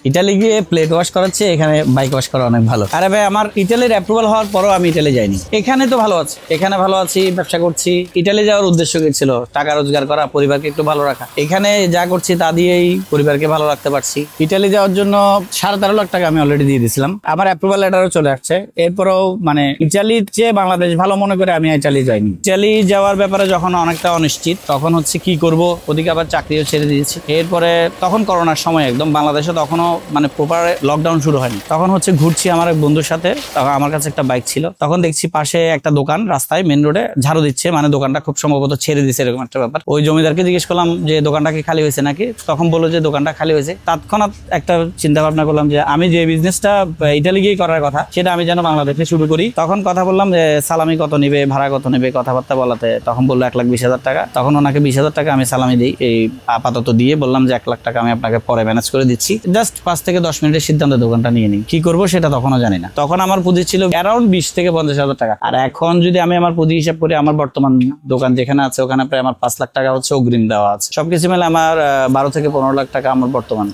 Italy গিয়ে plate wash করাচ্ছে, এখানে বাইক ওয়াশ করা অনেক ভালো। আরে ভাই আমার ইটালির অ্যাপ্রুভাল হওয়ার পরও আমি ইটালি যাইনি, এখানে তো ভালো আছে, এখানে ভালো আছি, ব্যবসা করছি। ইটালি যাওয়ার উদ্দেশ্য কি ছিল? টাকা রোজগার করা, পরিবারকে একটু ভালো রাখা। এখানে যা করছি তা দিয়েই পরিবারকে ভালো রাখতে পারছি। ইটালি যাওয়ার জন্য 13.5 লাখ টাকা আমি অলরেডি দিয়ে দিয়েছিলাম, আমার অ্যাপ্রুভাল লেটারও চলে আসছে। এরপরেও মানে ইটালির চেয়ে বাংলাদেশ ভালো মনে করে আমি ইটালি যাইনি। ইটালি যাওয়ার ব্যাপারে যখন অনেকটা অনিশ্চিত, তখন হচ্ছে কি করব, ওদিকে আবার চাকরিও ছেড়ে দিয়েছি। এরপরে তখন করোনার সময় একদম বাংলাদেশে তখনও মানে প্রপার লকডাউন শুরু হয়নি, তখন হচ্ছে ঘুরছি আমার এক বন্ধুর সাথে। তখন আমার কাছে একটা বাইক ছিল, তখন দেখছি পাশে একটা দোকান রাস্তায় মেন রোডে ঝাড়ু দিচ্ছে, মানে দোকানটা খুব সম্ভবত ছেড়ে দিচ্ছে এরকম একটা ব্যাপার। ওই জমিদারকে জিজ্ঞেস করলাম যে দোকানটা কি খালি হয়েছে নাকি, তখন বললো যে দোকানটা খালি হয়েছে। তৎক্ষণাৎ একটা চিন্তা ভাবনা করলাম যে আমি যে বিজনেসটা ইটালি গিয়ে করার কথা সেটা আমি যেন বাংলাদেশে শুরু করি। তখন কথা বললাম যে সালামি কত নিবে, ভাড়া কত নেবে, কথাবার্তা বলাতে তখন বললো 1,20,000 টাকা। তখন ওনাকে 20,000 টাকা আমি সালামি দিই, এই আপাতত দিয়ে বললাম যে 1 লাখ টাকা আমি আপনাকে পরে ম্যানেজ করে দিচ্ছি, জাস্ট 5 থেকে 10 মিনিটের সিদ্ধান্তে দোকানটা নিয়ে নিই। কি করবো সেটা তখনও জানি না। তখন আমার পুঁজি ছিল অ্যারাউন্ড 20 থেকে 50,000 টাকা। আর এখন যদি আমি আমার পুঁজি হিসাব করি, আমার বর্তমান দোকান যেখানে আছে ওখানে প্রায় আমার 5 লাখ টাকা হচ্ছে অগ্রিম দেওয়া আছে। সবকিছু মিলে আমার 12 থেকে 15 লাখ টাকা আমার বর্তমান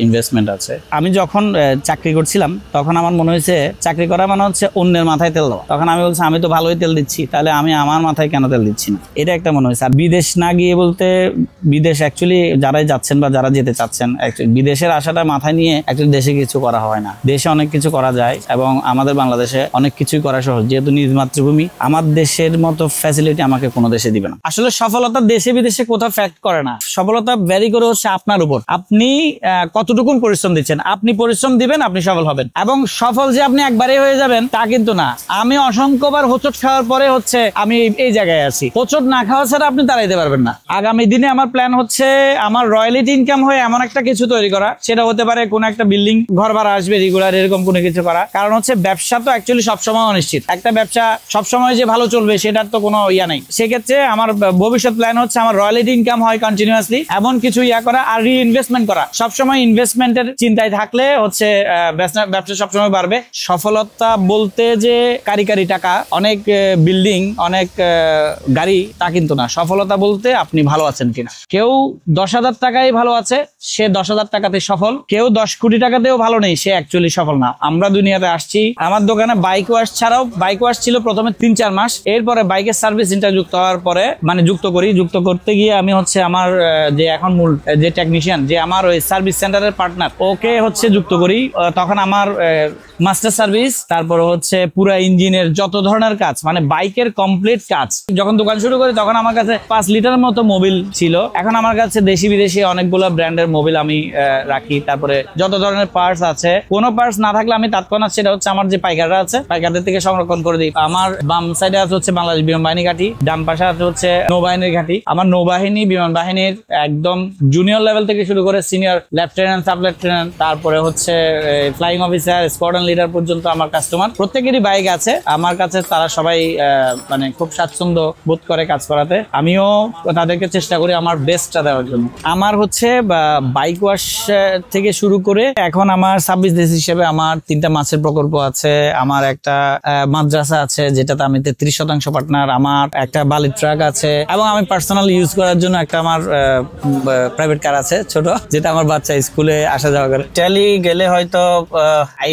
ইনভেস্টমেন্ট আছে। আমি যখন চাকরি করছিলাম তখন আমার মনে হয়েছে চাকরি করা মানে হচ্ছে অন্যের মাথায় তেল দেওয়া। তখন আমি বলছি আমি তো ভালোই তেল দিচ্ছি, তাহলে আমি আমার মাথায় কেন তেল দিচ্ছি না, এটা একটা মনে হয়েছে। আর বিদেশ না গিয়ে বলতে, বিদেশ অ্যাকচুয়ালি যারাই যাচ্ছেন বা যারা যেতে চাচ্ছেন, বিদেশের আশাটা মাথায় নিয়ে অ্যাকচুয়ালি দেশে কিছু করা হয় না। দেশে অনেক কিছু করা যায় এবং আমাদের বাংলাদেশে অনেক কিছুই করা সহজ, যেহেতু নিজ মাতৃভূমি। আমার দেশের মতো ফ্যাসিলিটি আমাকে কোনো দেশে দিবে না। আসলে সফলতা দেশে বিদেশে কোথাও ফ্যাক্ট করে না, সফলতা ভ্যারি করে হচ্ছে আপনার উপর, আপনি কতটুকু পরিশ্রম দিচ্ছেন। আপনি পরিশ্রম দিবেন, আপনি সফল হবেন। এবং সফল যে আপনি একবারেই হয়ে যাবেন তা কিন্তু না। আমি অসংখ্যবার হোঁচট খাওয়ার পরে হচ্ছে আমি এই জায়গায় আছি। হোঁচট না খাওয়া ছাড়া আপনি দাঁড়াইতে পারবেন না। আগামী দিনে আমার প্ল্যান হচ্ছে আমার রয়্যালিটি ইনকাম হয়ে এমন একটা কিছু তৈরি করা, সেটা হতে পারে কোনো একটা বিল্ডিং, ঘর ভাড়া আসবে রেগুলার, এরকম কোনো কিছু করা। কারণ হচ্ছে ব্যবসা তো অ্যাকচুয়ালি সবসময় অনিশ্চিত, একটা ব্যবসা সবসময় যে ভালো চলবে সেটার তো কোনো ইয়া নাই। সেক্ষেত্রে আমার ভবিষ্যৎ প্ল্যান হচ্ছে আমার রয়্যালিটি ইনকাম হয় কন্টিনিউয়াসলি, এমন কিছু ইয়া করা আর রিইনভেস্টমেন্ট করা। সবসময় ইনভেস্টমেন্টের চিন্তায় থাকলে হচ্ছে ব্যবসা সবসময় বাড়বে। সফলতা বলতে যে কারি টাকা, অনেক বিল্ডিং, অনেক গাড়ি, তা কিন্তু না। সফলতা বলতে আপনি ভালো আছেন কিনা। কেউ 10,000 টাকায় ভালো আছে, সে 10,000 টাকাতে সফল। কেউ 10 কোটি টাকাতেও ভালো নেই, সে অ্যাকচুয়ালি সফল না। আমরা দুনিয়াতে আসছি, আমার দোকানে বাইক ওয়াশ ছাড়াও, বাইক ওয়াশ ছিল প্রথমে 3-4 মাস, এরপরে বাইকের সার্ভিস সেন্টার যুক্ত হওয়ার পরে মানে যুক্ত করতে গিয়ে আমি হচ্ছে আমার যে এখন মূল যে টেকনিশিয়ান, যে আমার ওই সার্ভিস সেন্টারের পার্টনার, ওকে হচ্ছে যুক্ত করি। তখন আমার মাস্টার সার্ভিস, তারপর হচ্ছে পুরো ইঞ্জিনের যত ধরনের কাজ, মানে বাইকের কমপ্লিট কাজ। যখন দোকান শুরু করি তখন আমার কাছে 5 লিটার মতো মোবিল ছিল। এখন আমার কাছে দেশি বিদেশি অনেকগুলো ব্র্যান্ডের মোবিল আমি রাখি। তারপরে যত ধরনের পার্টস আছে, কোনো পার্টস না থাকলে আমি তৎক্ষণাৎ সেটা হচ্ছে আমার যে পাইকাররা আছে, পাইকারদের থেকে সংরক্ষণ করে দিই। আমার বাম সাইডে আছে হচ্ছে বাংলাদেশ বিমান বাহিনী ঘাঁটি, ডান পাশে আছে হচ্ছে নৌবাহিনীর ঘাঁটি। আমার নৌবাহিনী, বিমান বাহিনীর একদম জুনিয়র লেভেল থেকে শুরু করে সিনিয়র লেফটেন্যান্ট, সাব লেফটেন্যান্ট, তারপরে হচ্ছে ফ্লাইং অফিসার, স্কোয়াড্রন লিডার পর্যন্ত আমার কাস্টমার। প্রত্যেকেরই বাইক আছে আমার কাছে, তারা সবাই মানে খুব স্বাচ্ছন্দ্য বোধ করে কাজ করাতে। আমিও তাদেরকে চেষ্টা করি আমার বেস্টটা দেওয়ার জন্য। আমার হচ্ছে বাইক ওয়াশ থেকে শুরু করে এখন আমার সার্ভিস দেশ হিসেবে আমার 3টা মাছের প্রকল্প আছে, আমার একটা মাদ্রাসা আছে যেটাতে আমি 33% পার্টনার, আমার একটা বালির ট্রাক আছে, এবং আমি পার্সোনাল ইউজ করার জন্য একটা আমার প্রাইভেট কার আছে ছোট, যেটা আমার বাচ্চা স্কুলে আসা যাওয়া করে। ইটালি গেলে হয়তো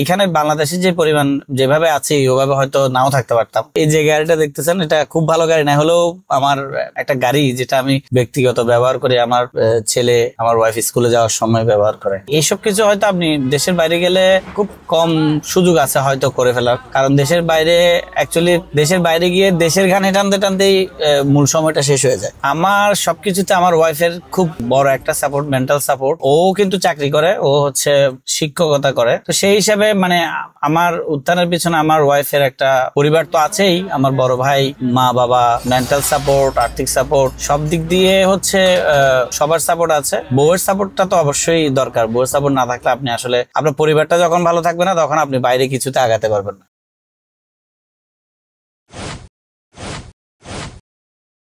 এখানে বাংলাদেশের যে পরিমাণ যেভাবে আছে ওভাবে হয়তো নাও থাকতে পারতাম। এই যে গাড়িটা দেখতেছেন, এটা খুব ভালো গাড়ি না হলেও আমার একটা গাড়ি যেটা আমি ব্যক্তিগত ব্যবহার করি, আমার ছেলে, আমার ওয়াইফ স্কুলে যাওয়ার সময় ব্যবহার করে। এইসব কিছু হয়তো আপনি দেশের বাইরে গেলে খুব কম সুযোগ আছে হয়তো করে ফেলার, কারণ দেশের বাইরে অ্যাকচুয়ালি দেশের বাইরে গিয়ে দেশের গানে টানতে টানতেই মূল সময়টা শেষ হয়ে যায়। আমার সবকিছুতে আমার ওয়াইফের খুব বড় একটা সাপোর্ট, মেন্টাল সাপোর্ট। ও কিন্তু চাকরি করে, ও হচ্ছে শিক্ষকতা করে, তো সেই হিসাবে মানে আমার উত্থানের পিছনে আমার ওয়াইফের একটা পরিবার তো আছেই, আমার বড় ভাই, মা বাবা, মেন্টাল সাপোর্ট, আর্থিক সাপোর্ট, সব দিক দিয়ে হচ্ছে সবার সাপোর্ট আছে। বউয়ের সাপোর্টটা তো অবশ্যই দরকার। বউয়ের সাপোর্ট না থাকলে আপনি আসলে আপনার পরিবারটা যখন ভালো থাকবে না, তখন আপনি বাইরে কিছুতে আগাতে পারবেন না।